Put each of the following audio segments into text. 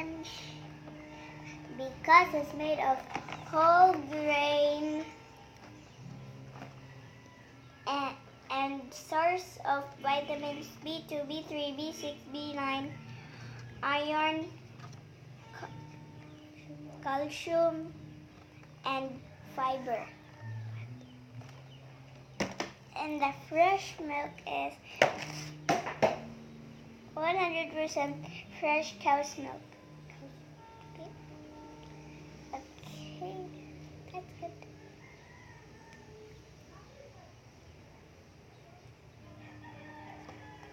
crunch because it's made of whole grain and source of vitamins B2, B3, B6, B9, iron, calcium, and fiber. And the fresh milk is 100% fresh cow's milk. Okay, that's good.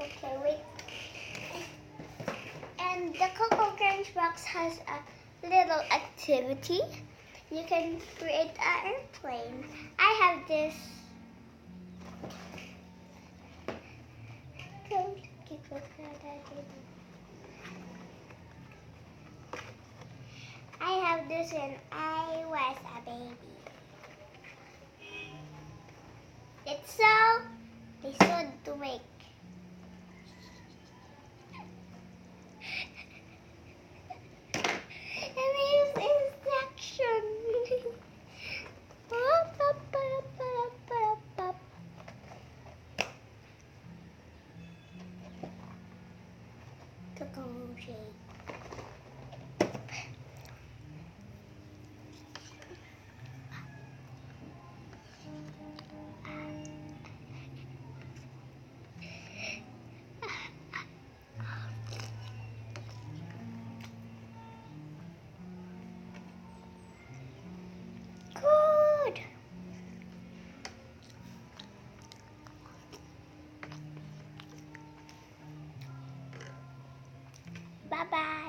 Okay, wait. And the Coco Crunch box has a little activity. You can create an airplane. I have this. I have this when I was a baby. It's so easy to make. And here's instruction. Cocoa shake. Good. Bye-bye.